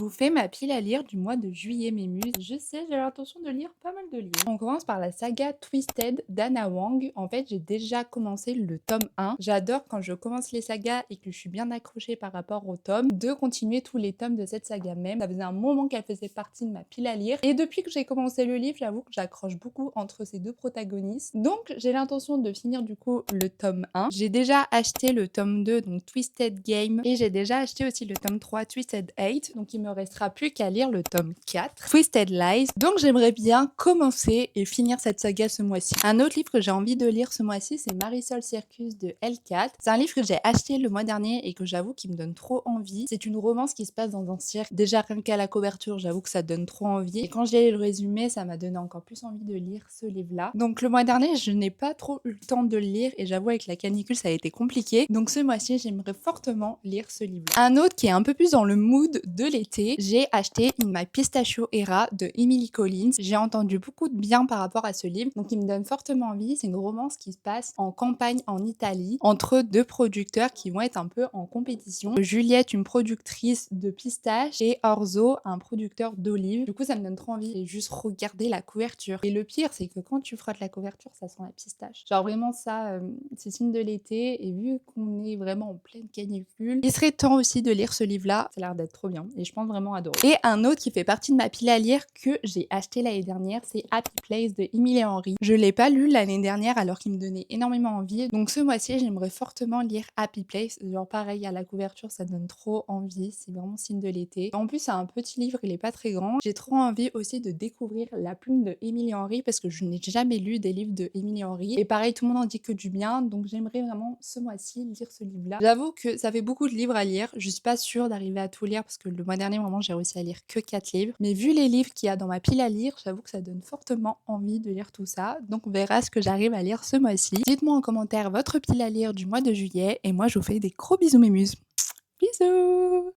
vous fais ma pile à lire du mois de juillet, mes muses. Je sais, j'ai l'intention de lire pas mal de livres. On commence par la saga Twisted d'Anna Wang. En fait, j'ai déjà commencé le tome 1. J'adore quand je commence les sagas et que je suis bien accrochée par rapport au tome, de continuer tous les tomes de cette saga même. Ça faisait un moment qu'elle faisait partie de ma pile à lire. Et depuis que j'ai commencé le livre, j'avoue que j'accroche beaucoup entre ces deux protagonistes. Donc, j'ai l'intention de finir du coup le tome 1. J'ai déjà acheté le tome 2, donc Twisted Game. Et j'ai déjà acheté aussi le tome 3, Twisted 8. Donc, il me restera plus qu'à lire le tome 4, Twisted Lies. Donc, j'aimerais bien commencer et finir cette saga ce mois-ci. Un autre livre que j'ai envie de lire ce mois-ci, c'est Marisol Circus de L4. C'est un livre que j'ai acheté le mois dernier et que j'avoue qu'il me donne trop envie. C'est une romance qui se passe dans un cirque. Déjà, rien qu'à la couverture, j'avoue que ça donne trop envie. Et quand j'ai lu le résumé, ça m'a donné encore plus envie de lire ce livre-là. Donc, le mois dernier, je n'ai pas trop eu le temps de le lire et j'avoue, avec la canicule, ça a été compliqué. Donc, ce mois-ci, j'aimerais fortement lire ce livre. Un autre qui est un peu plus dans le mood de l'été, j'ai acheté In My Pistachio Era de Emily Collins. J'ai entendu beaucoup de bien par rapport à ce livre, donc il me donne fortement envie. C'est une romance qui se passe en campagne en Italie, entre deux producteurs qui vont être un peu en compétition. Juliette, une productrice de pistaches, et Orzo, un producteur d'olives. Du coup, ça me donne trop envie. Et juste regarder la couverture. Et le pire, c'est que quand tu frottes la couverture, ça sent la pistache. Genre vraiment ça, c'est signe de l'été. Et vu qu'on est vraiment en pleine canicule, il serait temps aussi de lire ce livre-là. Ça a l'air d'être trop bien et je pense vraiment adorer. Et un autre qui fait partie de ma pile à lire que j'ai acheté l'année dernière, c'est Happy Place de Emily Henry. Je l'ai pas lu l'année dernière alors qu'il me donnait énormément envie. Donc ce mois-ci, j'aimerais fortement lire Happy Place. Genre pareil, à la couverture, ça donne trop envie. C'est vraiment signe de l'été. En plus, c'est un petit livre, il est pas très grand. J'ai trop envie aussi de découvrir La Plume de Emily Henry parce que je n'ai jamais lu des livres de Emily Henry. Et pareil, tout le monde en dit que du bien. Donc j'aimerais vraiment ce mois-ci lire ce livre-là. J'avoue que ça fait beaucoup de livres à lire. Je suis pas sûre d'arriver à tout lire parce que le mois dernier, vraiment, j'ai réussi à lire que 4 livres. Mais vu les livres qu'il y a dans ma pile à lire, j'avoue que ça donne fortement envie de lire tout ça. Donc on verra ce que j'arrive à lire ce mois-ci. Dites-moi en commentaire votre pile à lire du mois de juillet et moi je vous fais des gros bisous mes muses. Bisous!